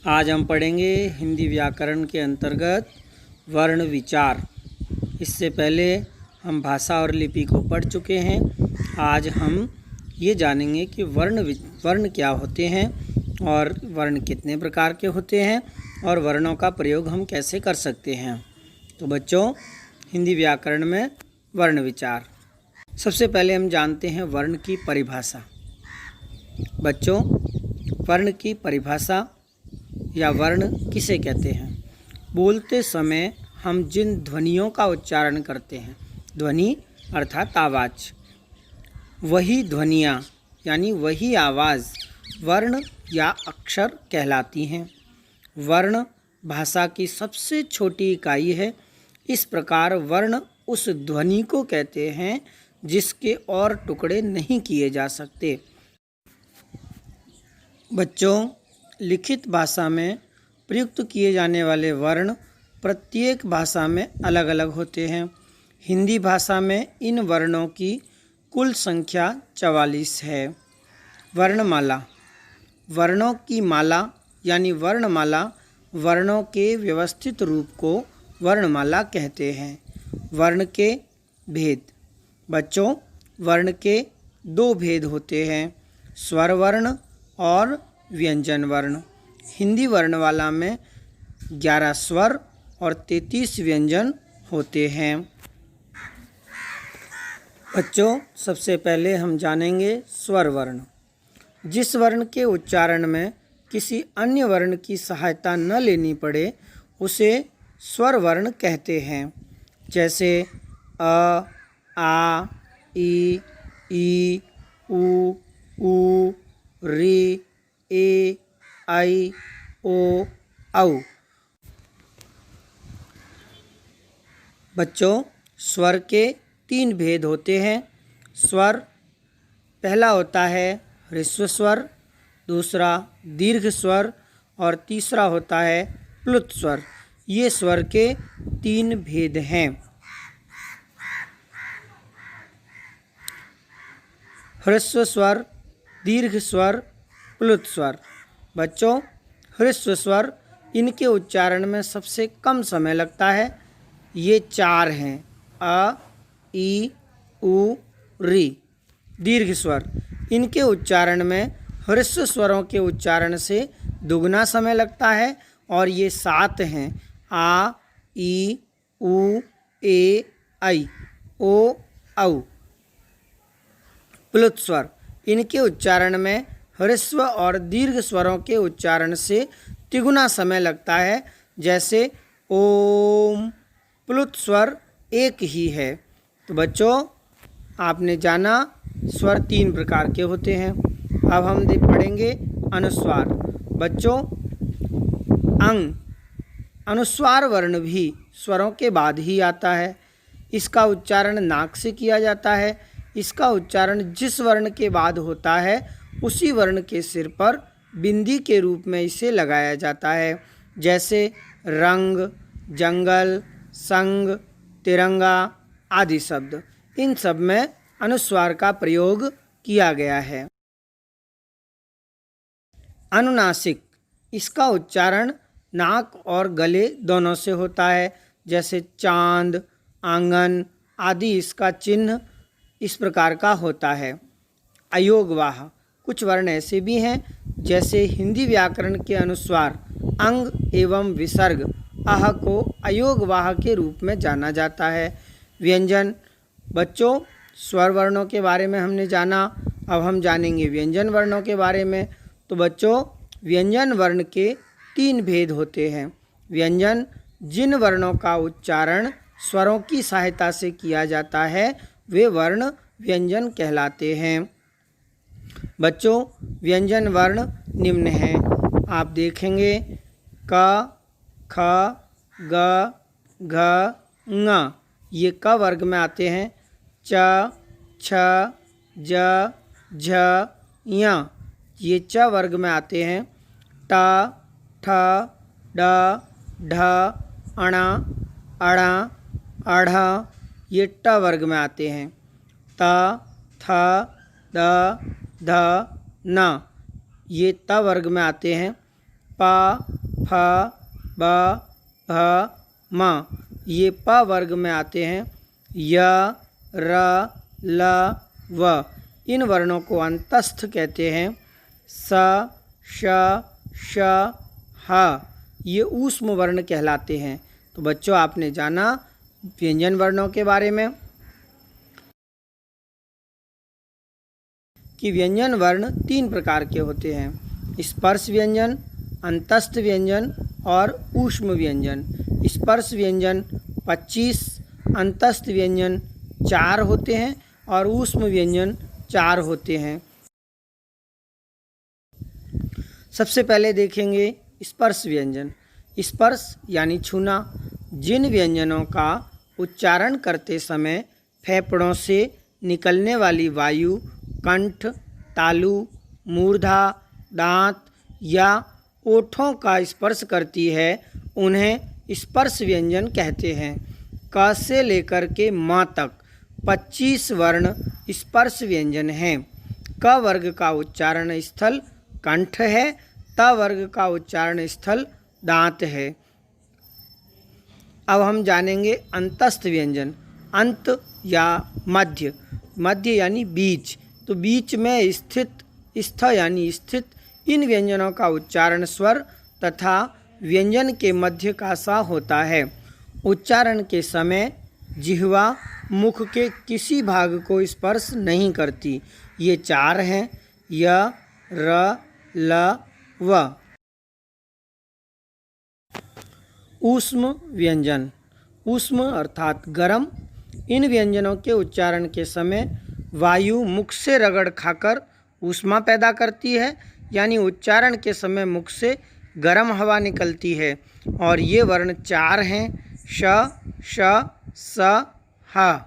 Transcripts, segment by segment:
आज हम पढ़ेंगे हिंदी व्याकरण के अंतर्गत वर्ण विचार। इससे पहले हम भाषा और लिपि को पढ़ चुके हैं। आज हम ये जानेंगे कि वर्ण क्या होते हैं और वर्ण कितने प्रकार के होते हैं और वर्णों का प्रयोग हम कैसे कर सकते हैं। तो बच्चों, हिंदी व्याकरण में वर्ण विचार। सबसे पहले हम जानते हैं वर्ण की परिभाषा। बच्चों, वर्ण की परिभाषा या वर्ण किसे कहते हैं? बोलते समय हम जिन ध्वनियों का उच्चारण करते हैं, ध्वनि अर्थात आवाज़, वही ध्वनियाँ यानी वही आवाज़ वर्ण या अक्षर कहलाती हैं। वर्ण भाषा की सबसे छोटी इकाई है। इस प्रकार वर्ण उस ध्वनि को कहते हैं जिसके और टुकड़े नहीं किए जा सकते। बच्चों, लिखित भाषा में प्रयुक्त किए जाने वाले वर्ण प्रत्येक भाषा में अलग अलग होते हैं। हिंदी भाषा में इन वर्णों की कुल संख्या 44 है। वर्णमाला। वर्णों की माला यानी वर्णमाला वर्णों के व्यवस्थित रूप को वर्णमाला कहते हैं। वर्ण के भेद। बच्चों, वर्ण के दो भेद होते हैं, स्वर वर्ण और व्यंजन वर्ण। हिंदी वर्णमाला में 11 स्वर और 33 व्यंजन होते हैं। बच्चों, सबसे पहले हम जानेंगे स्वर वर्ण। जिस वर्ण के उच्चारण में किसी अन्य वर्ण की सहायता न लेनी पड़े उसे स्वर वर्ण कहते हैं। जैसे अ, आ, ई, उ, री, ए, आई, ओ, औ। बच्चों, स्वर के 3 भेद होते हैं। स्वर पहला होता है ह्रस्व स्वर, दूसरा दीर्घ स्वर और तीसरा होता है प्लुत स्वर। ये स्वर के 3 भेद हैं। ह्रस्व स्वर, दीर्घ स्वर, प्लुत स्वर। बच्चों, ह्रस्व स्वर, इनके उच्चारण में सबसे कम समय लगता है। ये 4 हैं, अ, ई, उ, री। दीर्घ स्वर, इनके उच्चारण में ह्रस्व स्वरों के उच्चारण से दुगना समय लगता है और ये 7 हैं, आ, ई, उ, ए, आई, ओ, औ। प्लुत स्वर, इनके उच्चारण में ह्रस्व और दीर्घ स्वरों के उच्चारण से तिगुना समय लगता है। जैसे ओम। प्लुत स्वर एक ही है। तो बच्चों, आपने जाना स्वर 3 प्रकार के होते हैं। अब हम पढ़ेंगे अनुस्वार। बच्चों, अंग अनुस्वार वर्ण भी स्वरों के बाद ही आता है। इसका उच्चारण नाक से किया जाता है। इसका उच्चारण जिस वर्ण के बाद होता है उसी वर्ण के सिर पर बिंदी के रूप में इसे लगाया जाता है। जैसे रंग, जंगल, संग, तिरंगा आदि शब्द। इन सब में अनुस्वार का प्रयोग किया गया है। अनुनासिक, इसका उच्चारण नाक और गले दोनों से होता है। जैसे चांद, आंगन आदि इसका चिन्ह इस प्रकार का होता है। अयोगवाह, कुछ वर्ण ऐसे भी हैं जैसे हिंदी व्याकरण के अनुसार अंग एवं विसर्ग आह को अयोगवाह के रूप में जाना जाता है। व्यंजन। बच्चों, स्वर वर्णों के बारे में हमने जाना, अब हम जानेंगे व्यंजन वर्णों के बारे में। तो बच्चों, व्यंजन वर्ण के 3 भेद होते हैं। व्यंजन जिन वर्णों का उच्चारण स्वरों की सहायता से किया जाता है वे वर्ण व्यंजन कहलाते हैं। बच्चों, व्यंजन वर्ण निम्न हैं। आप देखेंगे क, ख, ग, घ, ङ। ये क वर्ग में आते हैं। च, छ, ज, झ, ञ। ये च वर्ग में आते हैं। ट, ठ, ड, ढ, अण, अण, अढ़। ये ट वर्ग में आते हैं। त, थ, द, ध, न। ये त वर्ग में आते हैं। प, फ, ब, भ, म ये प वर्ग में आते हैं। य, र, ल, व इन वर्णों को अंतस्थ कहते हैं। स, श, श, ह ये ऊष्म वर्ण कहलाते हैं। तो बच्चों, आपने जाना व्यंजन वर्णों के बारे में कि व्यंजन वर्ण 3 प्रकार के होते हैं: स्पर्श व्यंजन, अंतस्थ व्यंजन और ऊष्म व्यंजन। स्पर्श व्यंजन 25, अंतस्थ व्यंजन 4 होते हैं और ऊष्म व्यंजन 4 होते हैं। सबसे पहले देखेंगे स्पर्श व्यंजन। स्पर्श यानी छूना। जिन व्यंजनों का उच्चारण करते समय फेफड़ों से निकलने वाली वायु कंठ, तालु, मूर्धा, दांत या ओठों का स्पर्श करती है, उन्हें स्पर्श व्यंजन कहते हैं। क से लेकर के म तक 25 वर्ण स्पर्श व्यंजन हैं। क वर्ग का उच्चारण स्थल कंठ है, त वर्ग का उच्चारण स्थल दांत है। अब हम जानेंगे अंतस्थ व्यंजन। अंत या मध्य, मध्य यानी बीच, तो बीच में स्थित, स्थ यानी स्थित इन व्यंजनों का उच्चारण स्वर तथा व्यंजन के मध्य का सा होता है। उच्चारण के समय जिह्वा मुख के किसी भाग को स्पर्श नहीं करती। ये 4 हैं: य, र, ल, व। ऊष्म व्यंजन। ऊष्म अर्थात गर्म। इन व्यंजनों के उच्चारण के समय वायु मुख से रगड़ खाकर ऊष्मा पैदा करती है, यानी उच्चारण के समय मुख से गर्म हवा निकलती है। और ये वर्ण 4 हैं: श, श, स, ह।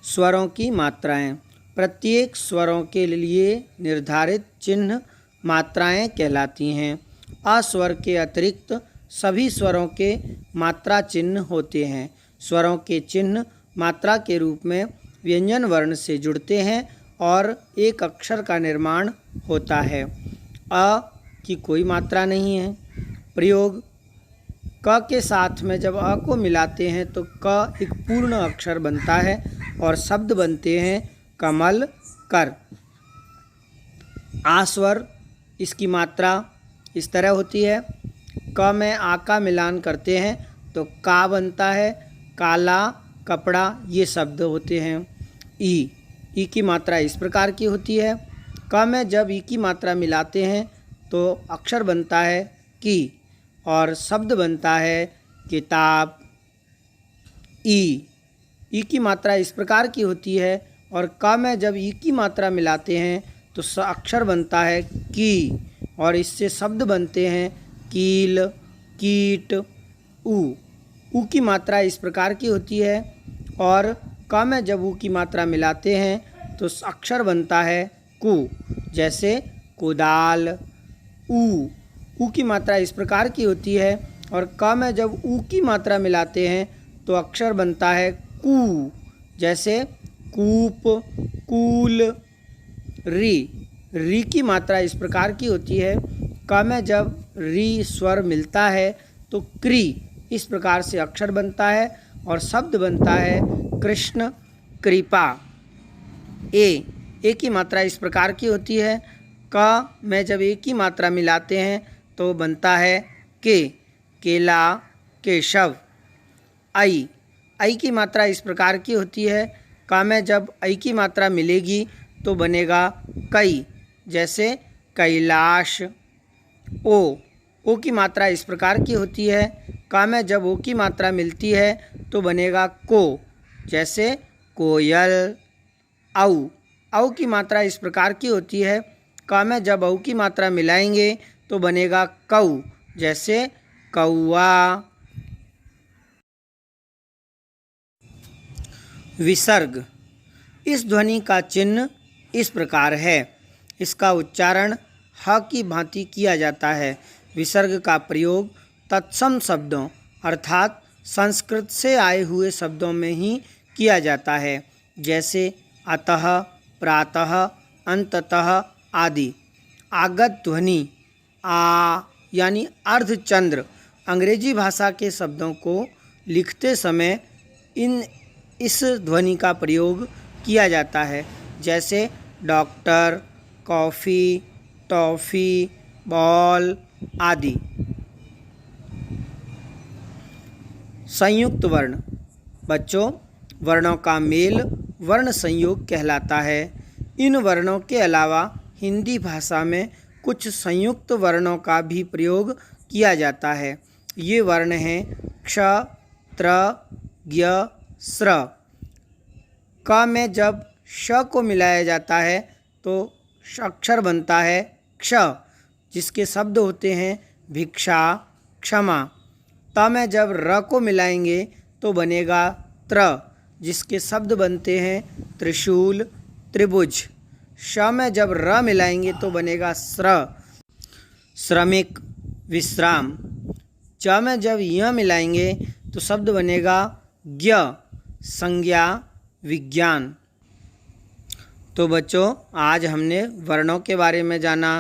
स्वरों की मात्राएं। प्रत्येक स्वरों के लिए निर्धारित चिन्ह मात्राएं कहलाती हैं। अ स्वर के अतिरिक्त सभी स्वरों के मात्रा चिन्ह होते हैं। स्वरों के चिन्ह मात्रा के रूप में व्यंजन वर्ण से जुड़ते हैं और एक अक्षर का निर्माण होता है। अ की कोई मात्रा नहीं है। प्रयोग: क के साथ में जब अ को मिलाते हैं तो क एक पूर्ण अक्षर बनता है और शब्द बनते हैं कमल, कर। आ स्वर, इसकी मात्रा इस तरह होती है। क में आ का मिलान करते हैं तो का बनता है, काला, कपड़ा, ये शब्द होते हैं। ई की मात्रा इस प्रकार की होती है। क में जब ई की मात्रा मिलाते हैं तो अक्षर बनता है की और शब्द बनता है किताब। ई की मात्रा इस प्रकार की होती है और क में जब ई की मात्रा मिलाते हैं तो अक्षर बनता है की और इससे शब्द बनते हैं कील, कीट, ऊ की मात्रा इस प्रकार की होती है और क में जब ऊ की मात्रा मिलाते हैं तो अक्षर बनता है कु, जैसे कुदाल। ऊ की मात्रा इस प्रकार की होती है और क में जब ऊ की मात्रा मिलाते हैं तो अक्षर बनता है कू, जैसे कूप, कूल। री की मात्रा इस प्रकार की होती है। क में जब री स्वर मिलता है तो क्री, इस प्रकार से अक्षर बनता है और शब्द बनता है कृष्ण, कृपा। ए की मात्रा इस प्रकार की होती है। क में जब ए की मात्रा मिलाते हैं तो बनता है के, केला, केशव। आई की मात्रा इस प्रकार की होती है। क में जब आई की मात्रा मिलेगी तो बनेगा कई, जैसे कैलाश। ओ की मात्रा इस प्रकार की होती है। क में जब ओ की मात्रा मिलती है तो बनेगा को, जैसे कोयल। औ की मात्रा इस प्रकार की होती है। क में जब औ की मात्रा मिलाएंगे तो बनेगा कौ, जैसे कौआ। विसर्ग। इस ध्वनि का चिन्ह इस प्रकार है। इसका उच्चारण ह की भांति किया जाता है। विसर्ग का प्रयोग तत्सम शब्दों अर्थात संस्कृत से आए हुए शब्दों में ही किया जाता है, जैसे अतः, प्रातः, अंततः आदि। आगत ध्वनि आ यानी अर्धचंद्र। अंग्रेजी भाषा के शब्दों को लिखते समय इस ध्वनि का प्रयोग किया जाता है, जैसे डॉक्टर, कॉफ़ी, टॉफ़ी, बॉल आदि। संयुक्त वर्ण। बच्चों, वर्णों का मेल वर्ण संयोग कहलाता है। इन वर्णों के अलावा हिंदी भाषा में कुछ संयुक्त वर्णों का भी प्रयोग किया जाता है। ये वर्ण हैं क्ष, त्र, ज्ञ, स्र। क में जब श को मिलाया जाता है तो अक्षर बनता है क्ष, जिसके शब्द होते हैं भिक्षा, क्षमा। त में जब र को मिलाएंगे तो बनेगा त्र, जिसके शब्द बनते हैं त्रिशूल, त्रिभुज। श में जब र मिलाएंगे तो बनेगा स्र, श्रमिक, विश्राम। च में जब य मिलाएंगे तो शब्द बनेगा ज्ञ, संज्ञा, विज्ञान। तो बच्चों, आज हमने वर्णों के बारे में जाना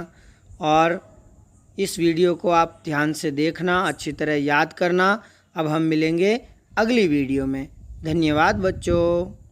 और इस वीडियो को आप ध्यान से देखना, अच्छी तरह याद करना। अब हम मिलेंगे अगली वीडियो में। धन्यवाद बच्चों।